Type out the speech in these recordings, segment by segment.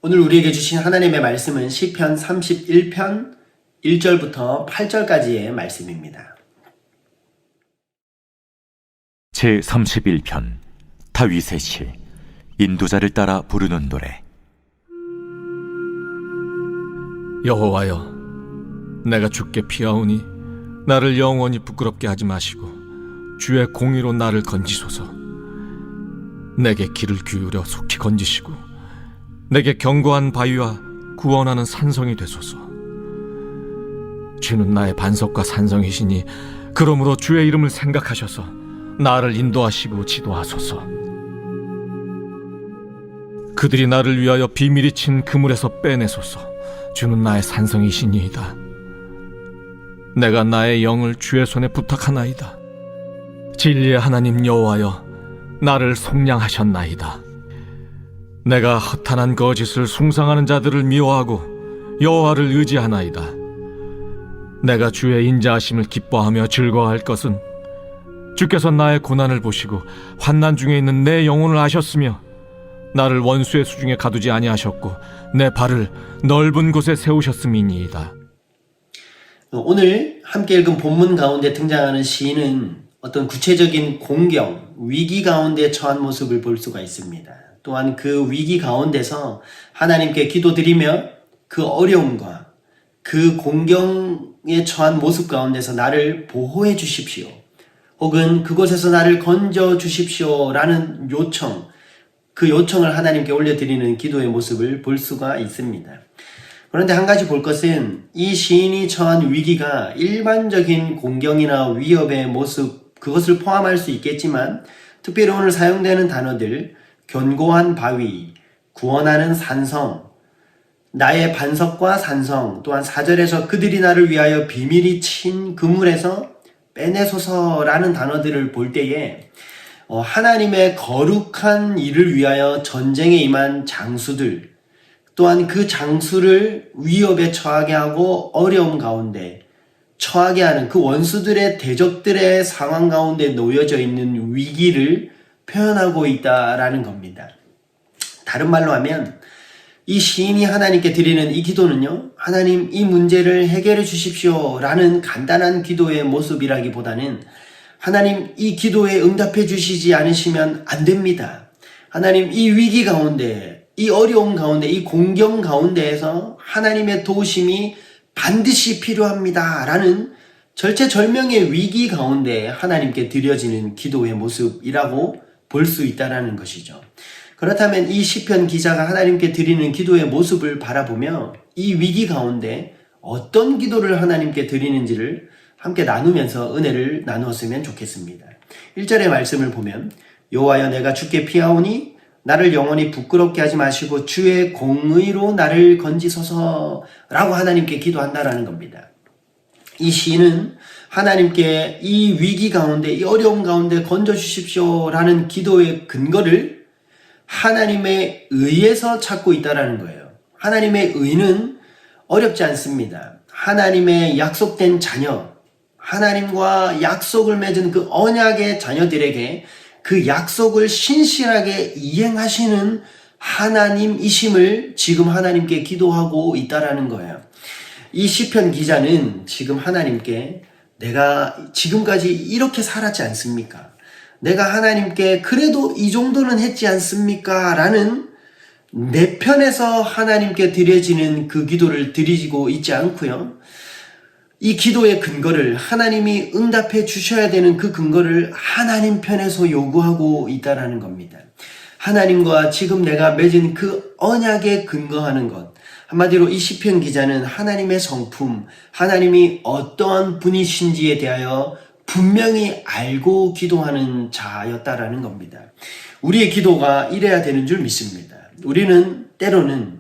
오늘 우리에게 주신 하나님의 말씀은 시편 31편 1절부터 8절까지의 말씀입니다. 제31편 다윗의 시 인도자를 따라 부르는 노래. 여호와여, 내가 주께 피하오니 나를 영원히 부끄럽게 하지 마시고 주의 공의로 나를 건지소서. 내게 귀를 기울여 속히 건지시고 내게 견고한 바위와 구원하는 산성이 되소서. 주는 나의 반석과 산성이시니 그러므로 주의 이름을 생각하셔서 나를 인도하시고 지도하소서. 그들이 나를 위하여 비밀이 친 그물에서 빼내소서. 주는 나의 산성이시니이다. 내가 나의 영을 주의 손에 부탁하나이다. 진리의 하나님 여호와여, 나를 속량하셨나이다. 내가 허탄한 거짓을 숭상하는 자들을 미워하고 여호와를 의지하나이다. 내가 주의 인자하심을 기뻐하며 즐거워할 것은 주께서 나의 고난을 보시고 환난 중에 있는 내 영혼을 아셨으며 나를 원수의 수중에 가두지 아니하셨고 내 발을 넓은 곳에 세우셨음이니이다. 오늘 함께 읽은 본문 가운데 등장하는 시인은 어떤 구체적인 공경, 위기 가운데 처한 모습을 볼 수가 있습니다. 또한 그 위기 가운데서 하나님께 기도드리며 그 어려움과 그 공경에 처한 모습 가운데서 나를 보호해 주십시오. 혹은 그곳에서 나를 건져 주십시오 라는 요청, 그 요청을 하나님께 올려드리는 기도의 모습을 볼 수가 있습니다. 그런데 한 가지 볼 것은 이 시인이 처한 위기가 일반적인 공경이나 위협의 모습, 그것을 포함할 수 있겠지만 특별히 오늘 사용되는 단어들, 견고한 바위, 구원하는 산성, 나의 반석과 산성, 또한 4절에서 그들이 나를 위하여 비밀이 친 그물에서 빼내소서라는 단어들을 볼 때에 하나님의 거룩한 일을 위하여 전쟁에 임한 장수들, 또한 그 장수를 위협에 처하게 하고 어려움 가운데 처하게 하는 그 원수들의 대적들의 상황 가운데 놓여져 있는 위기를 표현하고 있다라는 겁니다. 다른 말로 하면 이 시인이 하나님께 드리는 이 기도는요, 하나님 이 문제를 해결해 주십시오 라는 간단한 기도의 모습이라기보다는 하나님 이 기도에 응답해 주시지 않으시면 안 됩니다. 하나님 이 위기 가운데, 이 어려움 가운데, 이 공경 가운데에서 하나님의 도우심이 반드시 필요합니다 라는 절체절명의 위기 가운데 하나님께 드려지는 기도의 모습이라고 볼 수 있다는 것이죠. 그렇다면 이 시편 기자가 하나님께 드리는 기도의 모습을 바라보며 이 위기 가운데 어떤 기도를 하나님께 드리는지를 함께 나누면서 은혜를 나누었으면 좋겠습니다. 1절의 말씀을 보면 여호와여, 내가 주께 피하오니 나를 영원히 부끄럽게 하지 마시고 주의 공의로 나를 건지소서 라고 하나님께 기도한다라는 겁니다. 이 시인은 하나님께 이 위기 가운데, 이 어려움 가운데 건져주십시오 라는 기도의 근거를 하나님의 의에서 찾고 있다라는 거예요. 하나님의 의는 어렵지 않습니다. 하나님의 약속된 자녀, 하나님과 약속을 맺은 그 언약의 자녀들에게 그 약속을 신실하게 이행하시는 하나님이심을 지금 하나님께 기도하고 있다라는 거예요. 이 시편 기자는 지금 하나님께 내가 지금까지 이렇게 살았지 않습니까? 내가 하나님께 그래도 이 정도는 했지 않습니까? 라는 내 편에서 하나님께 드려지는 그 기도를 드리고 있지 않고요. 이 기도의 근거를 하나님이 응답해 주셔야 되는 그 근거를 하나님 편에서 요구하고 있다라는 겁니다. 하나님과 지금 내가 맺은 그 언약에 근거하는 것. 한마디로 이 시편 기자는 하나님의 성품, 하나님이 어떠한 분이신지에 대하여 분명히 알고 기도하는 자였다라는 겁니다. 우리의 기도가 이래야 되는 줄 믿습니다. 우리는 때로는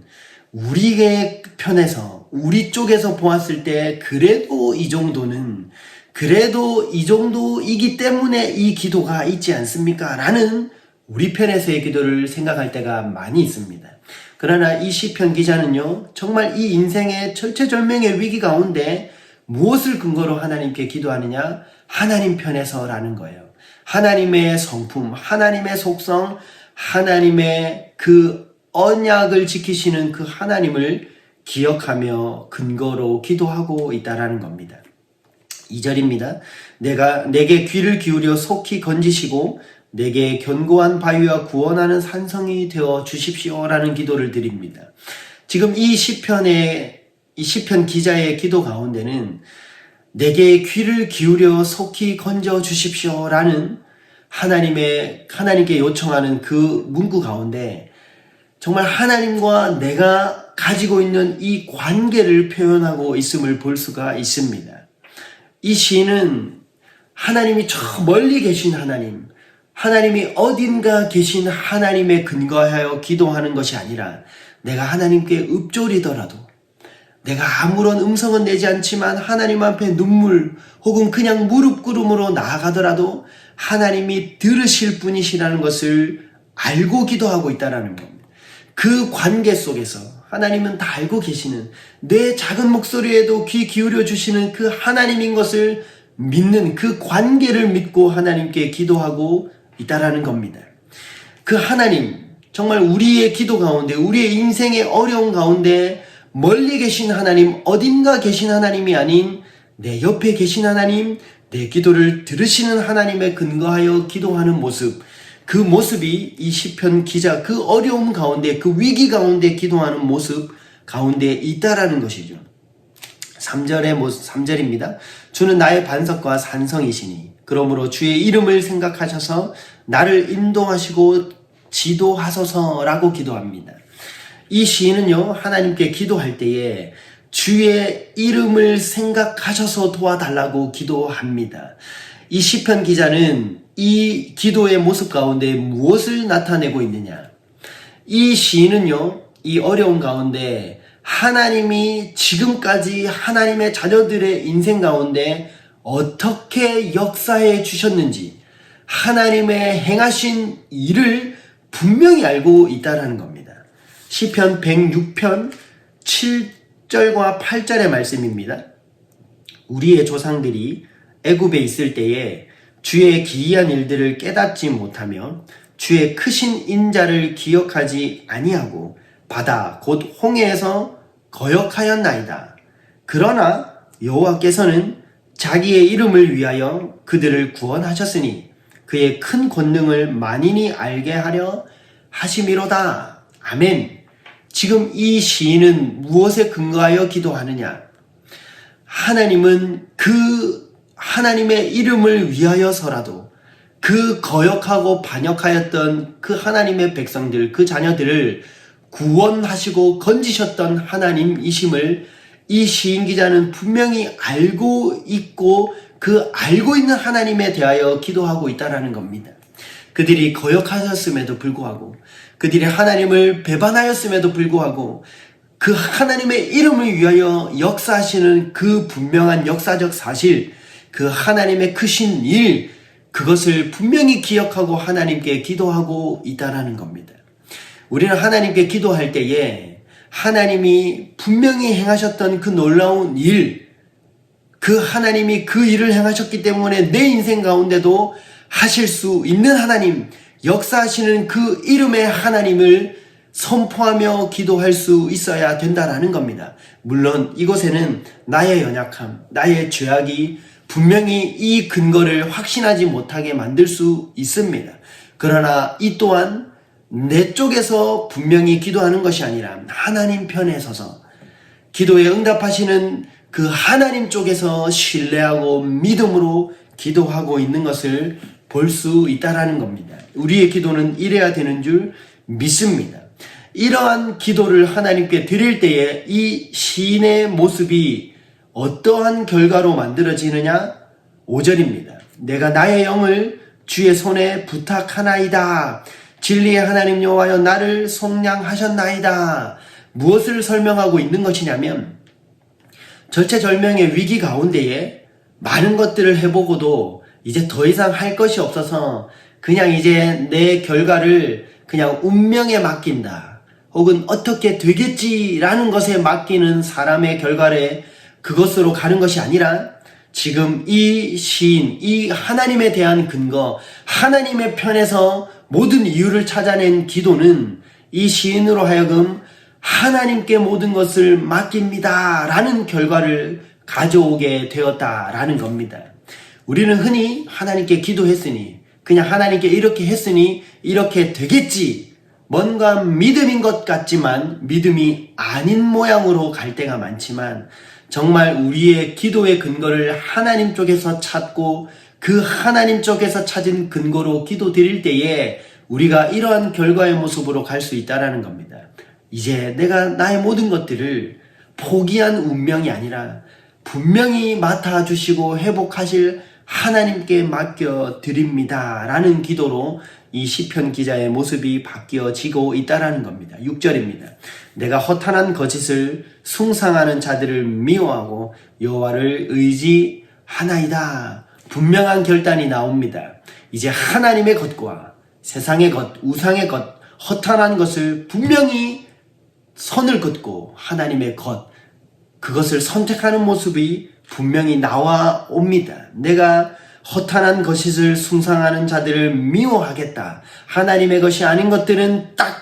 우리의 편에서, 우리 쪽에서 보았을 때 그래도 이 정도이기 때문에 이 기도가 있지 않습니까? 라는 우리 편에서의 기도를 생각할 때가 많이 있습니다. 그러나 이 시편 기자는요, 정말 이 인생의 절체절명의 위기 가운데 무엇을 근거로 하나님께 기도하느냐? 하나님 편에서라는 거예요. 하나님의 성품, 하나님의 속성, 하나님의 그 언약을 지키시는 그 하나님을 기억하며 근거로 기도하고 있다라는 겁니다. 2절입니다. 내게 귀를 기울여 속히 건지시고 내게 견고한 바위와 구원하는 산성이 되어 주십시오라는 기도를 드립니다. 지금 이 시편 기자의 기도 가운데는 내게 귀를 기울여 속히 건져 주십시오라는 하나님께 요청하는 그 문구 가운데 정말 하나님과 내가 가지고 있는 이 관계를 표현하고 있음을 볼 수가 있습니다. 이 시인은 하나님이 저 멀리 계신 하나님이 어딘가 계신 하나님에 근거하여 기도하는 것이 아니라 내가 하나님께 읊조리더라도 내가 아무런 음성은 내지 않지만 하나님 앞에 눈물 혹은 그냥 무릎 꿇음으로 나아가더라도 하나님이 들으실 분이시라는 것을 알고 기도하고 있다는 겁니다. 그 관계 속에서 하나님은 다 알고 계시는 내 작은 목소리에도 귀 기울여 주시는 그 하나님인 것을 믿는 그 관계를 믿고 하나님께 기도하고 있다라는 겁니다. 그 하나님, 정말 우리의 기도 가운데 우리의 인생의 어려운 가운데 멀리 계신 하나님, 어딘가 계신 하나님이 아닌 내 옆에 계신 하나님, 내 기도를 들으시는 하나님에 근거하여 기도하는 모습, 그 모습이 이 시편 기자 그 어려움 가운데 그 위기 가운데 기도하는 모습 가운데 있다라는 것이죠. 3절입니다. 주는 나의 반석과 산성이시니 그러므로 주의 이름을 생각하셔서 나를 인도하시고 지도하소서라고 기도합니다. 이 시인은요, 하나님께 기도할 때에 주의 이름을 생각하셔서 도와달라고 기도합니다. 이 시편 기자는 이 기도의 모습 가운데 무엇을 나타내고 있느냐? 이 시인은요, 이 어려운 가운데 하나님이 지금까지 하나님의 자녀들의 인생 가운데 어떻게 역사해 주셨는지 하나님의 행하신 일을 분명히 알고 있다는 겁니다. 시편 106편 7절과 8절의 말씀입니다. 우리의 조상들이 애굽에 있을 때에 주의 기이한 일들을 깨닫지 못하며 주의 크신 인자를 기억하지 아니하고 바다 곧 홍해에서 거역하였나이다. 그러나 여호와께서는 자기의 이름을 위하여 그들을 구원하셨으니 그의 큰 권능을 만인이 알게 하려 하심이로다. 아멘. 지금 이 시인은 무엇에 근거하여 기도하느냐? 하나님은 그 하나님의 이름을 위하여서라도 그 거역하고 반역하였던 그 하나님의 백성들, 그 자녀들을 구원하시고 건지셨던 하나님이심을 이 시인 기자는 분명히 알고 있고 그 알고 있는 하나님에 대하여 기도하고 있다는 겁니다. 그들이 거역하셨음에도 불구하고 그들이 하나님을 배반하였음에도 불구하고 그 하나님의 이름을 위하여 역사하시는 그 분명한 역사적 사실, 그 하나님의 크신 일, 그것을 분명히 기억하고 하나님께 기도하고 있다는 겁니다. 우리는 하나님께 기도할 때에 하나님이 분명히 행하셨던 그 놀라운 일, 그 하나님이 그 일을 행하셨기 때문에 내 인생 가운데도 하실 수 있는 하나님, 역사하시는 그 이름의 하나님을 선포하며 기도할 수 있어야 된다라는 겁니다. 물론 이곳에는 나의 연약함, 나의 죄악이 분명히 이 근거를 확신하지 못하게 만들 수 있습니다. 그러나 이 또한 내 쪽에서 분명히 기도하는 것이 아니라 하나님 편에 서서 기도에 응답하시는 그 하나님 쪽에서 신뢰하고 믿음으로 기도하고 있는 것을 볼 수 있다라는 겁니다. 우리의 기도는 이래야 되는 줄 믿습니다. 이러한 기도를 하나님께 드릴 때에 이 시인의 모습이 어떠한 결과로 만들어지느냐? 5절입니다. 내가 나의 영을 주의 손에 부탁하나이다. 진리의 하나님 여호와여 나를 속량하셨나이다. 무엇을 설명하고 있는 것이냐면 절체절명의 위기 가운데에 많은 것들을 해보고도 이제 더 이상 할 것이 없어서 그냥 이제 내 결과를 그냥 운명에 맡긴다. 혹은 어떻게 되겠지라는 것에 맡기는 사람의 결과를 그것으로 가는 것이 아니라 지금 이 시인, 이 하나님에 대한 근거, 하나님의 편에서 모든 이유를 찾아낸 기도는 이 시인으로 하여금 하나님께 모든 것을 맡깁니다 라는 결과를 가져오게 되었다라는 겁니다. 우리는 흔히 하나님께 기도했으니, 그냥 하나님께 이렇게 했으니 이렇게 되겠지, 뭔가 믿음인 것 같지만 믿음이 아닌 모양으로 갈 때가 많지만, 정말 우리의 기도의 근거를 하나님 쪽에서 찾고 그 하나님 쪽에서 찾은 근거로 기도 드릴 때에 우리가 이러한 결과의 모습으로 갈 수 있다는 겁니다. 이제 내가 나의 모든 것들을 포기한 운명이 아니라 분명히 맡아주시고 회복하실 하나님께 맡겨드립니다 라는 기도로 이 시편 기자의 모습이 바뀌어지고 있다는 겁니다. 6절입니다. 내가 허탄한 거짓을 숭상하는 자들을 미워하고 여호와를 의지하나이다. 분명한 결단이 나옵니다. 이제 하나님의 것과 세상의 것, 우상의 것, 허탄한 것을 분명히 선을 긋고 하나님의 것, 그것을 선택하는 모습이 분명히 나와옵니다. 내가 허탄한 거짓을 숭상하는 자들을 미워하겠다. 하나님의 것이 아닌 것들은 딱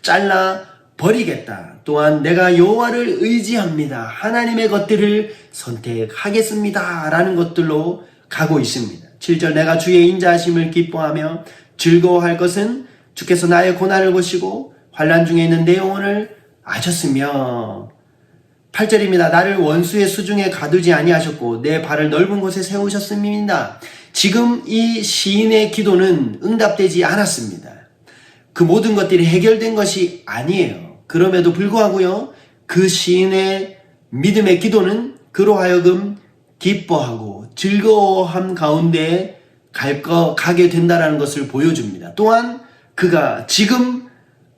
잘라 버리겠다. 또한 내가 여호와를 의지합니다. 하나님의 것들을 선택하겠습니다 라는 것들로 가고 있습니다. 7절 내가 주의 인자하심을 기뻐하며 즐거워할 것은 주께서 나의 고난을 보시고 환난 중에 있는 내 영혼을 아셨으며. 8절입니다. 나를 원수의 수중에 가두지 아니하셨고 내 발을 넓은 곳에 세우셨습니다. 지금 이 시인의 기도는 응답되지 않았습니다. 그 모든 것들이 해결된 것이 아니에요. 그럼에도 불구하고요, 그 시인의 믿음의 기도는 그로 하여금 기뻐하고 즐거워함 가운데 가게 된다는 것을 보여줍니다. 또한 그가 지금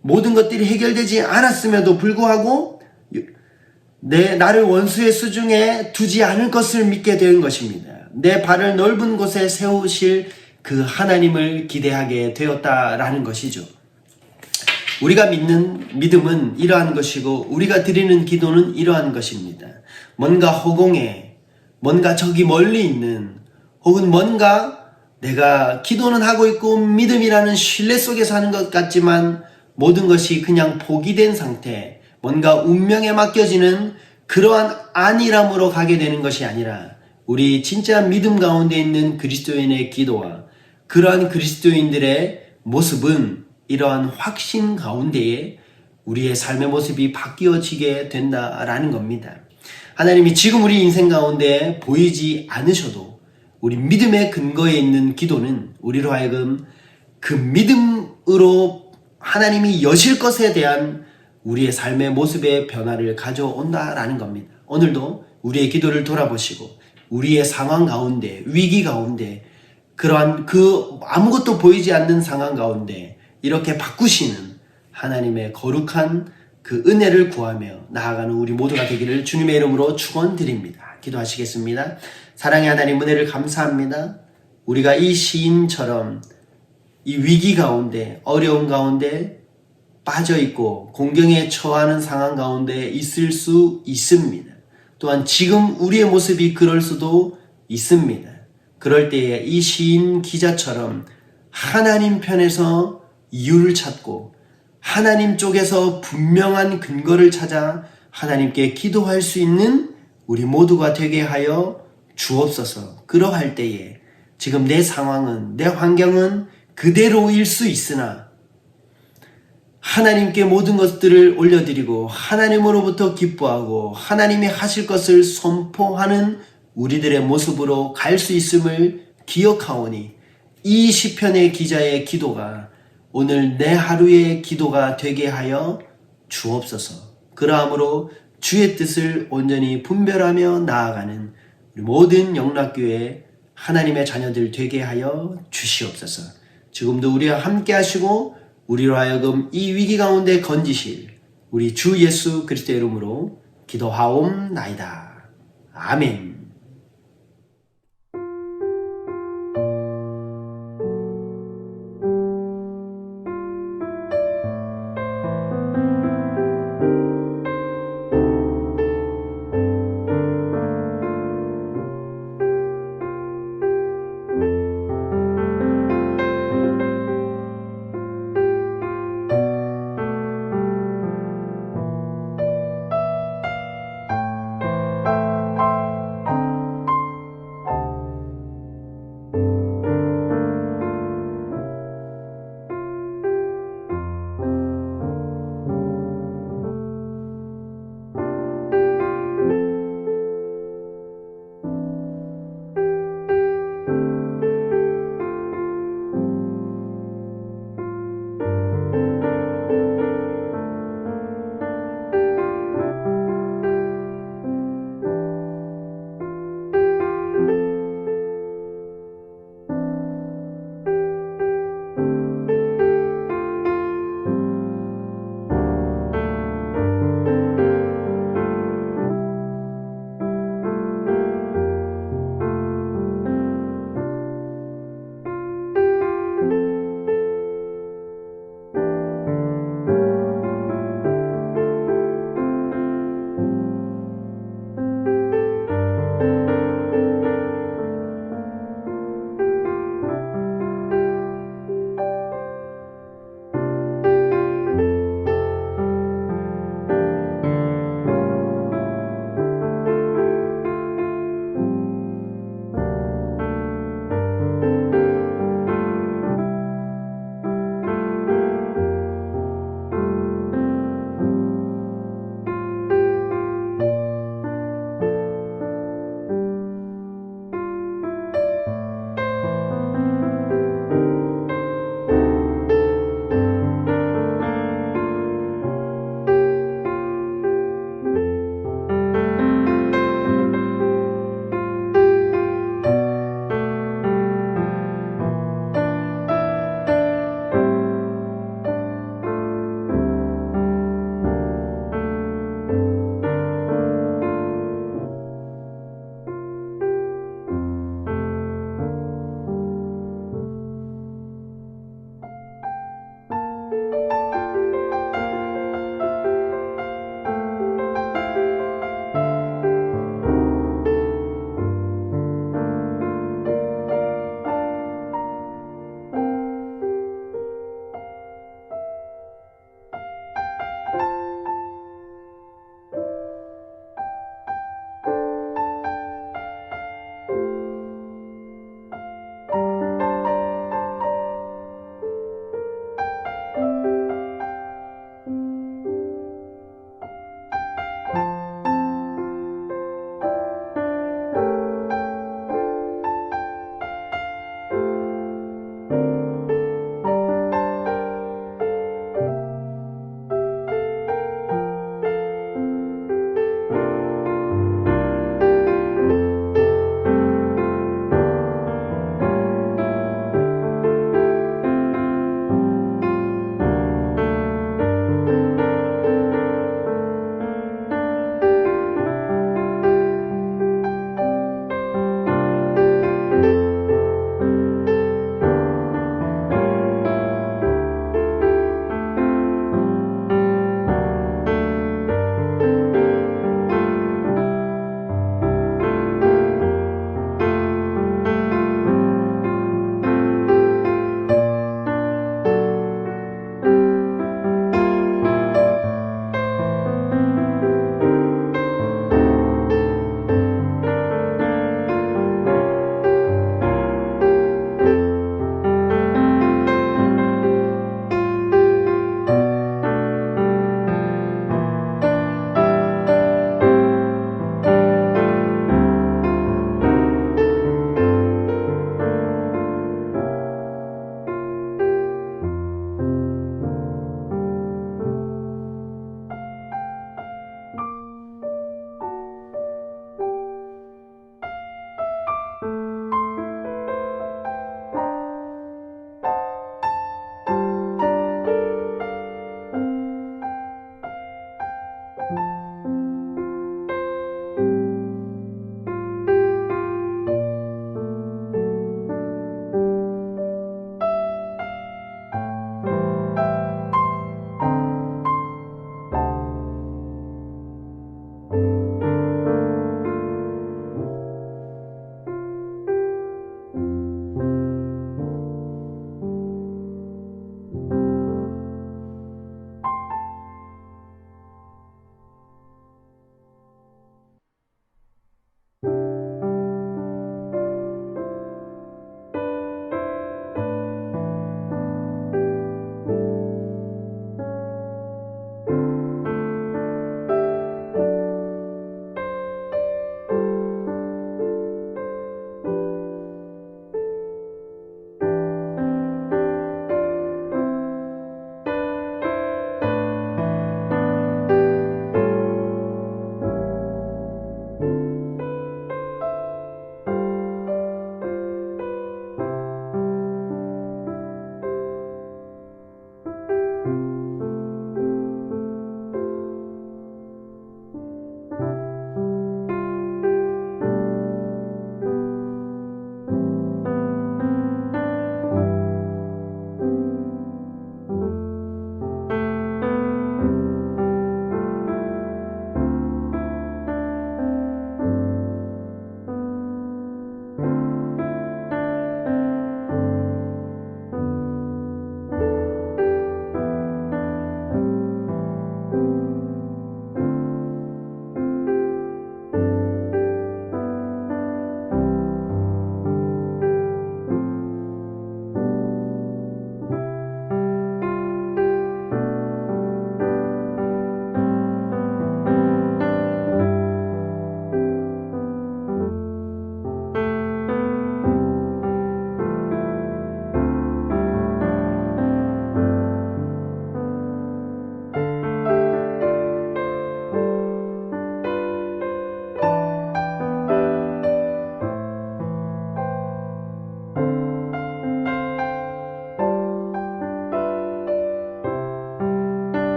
모든 것들이 해결되지 않았음에도 불구하고 나를 원수의 수중에 두지 않을 것을 믿게 된 것입니다. 내 발을 넓은 곳에 세우실 그 하나님을 기대하게 되었다라는 것이죠. 우리가 믿는 믿음은 이러한 것이고 우리가 드리는 기도는 이러한 것입니다. 뭔가 허공에, 뭔가 저기 멀리 있는, 혹은 뭔가 내가 기도는 하고 있고 믿음이라는 신뢰 속에 사는 것 같지만 모든 것이 그냥 포기된 상태, 뭔가 운명에 맡겨지는 그러한 안일함으로 가게 되는 것이 아니라 우리 진짜 믿음 가운데 있는 그리스도인의 기도와 그러한 그리스도인들의 모습은 이러한 확신 가운데에 우리의 삶의 모습이 바뀌어지게 된다라는 겁니다. 하나님이 지금 우리 인생 가운데 보이지 않으셔도 우리 믿음의 근거에 있는 기도는 우리로 하여금 그 믿음으로 하나님이 여실 것에 대한 우리의 삶의 모습의 변화를 가져온다라는 겁니다. 오늘도 우리의 기도를 돌아보시고 우리의 상황 가운데, 위기 가운데, 그러한 아무것도 보이지 않는 상황 가운데 이렇게 바꾸시는 하나님의 거룩한 그 은혜를 구하며 나아가는 우리 모두가 되기를 주님의 이름으로 축원드립니다. 기도하시겠습니다. 사랑의 하나님, 은혜를 감사합니다. 우리가 이 시인처럼 이 위기 가운데, 어려움 가운데 빠져있고 공경에 처하는 상황 가운데 있을 수 있습니다. 또한 지금 우리의 모습이 그럴 수도 있습니다. 그럴 때에 이 시인 기자처럼 하나님 편에서 이유를 찾고 하나님 쪽에서 분명한 근거를 찾아 하나님께 기도할 수 있는 우리 모두가 되게 하여 주옵소서. 그러할 때에 지금 내 상황은, 내 환경은 그대로일 수 있으나 하나님께 모든 것들을 올려드리고 하나님으로부터 기뻐하고 하나님이 하실 것을 선포하는 우리들의 모습으로 갈 수 있음을 기억하오니 이 시편의 기자의 기도가 오늘 내 하루의 기도가 되게 하여 주옵소서. 그러함으로 주의 뜻을 온전히 분별하며 나아가는 우리 모든 영락교회 하나님의 자녀들 되게 하여 주시옵소서. 지금도 우리와 함께 하시고 우리로 하여금 이 위기 가운데 건지실 우리 주 예수 그리스도의 이름으로 기도하옵나이다. 아멘.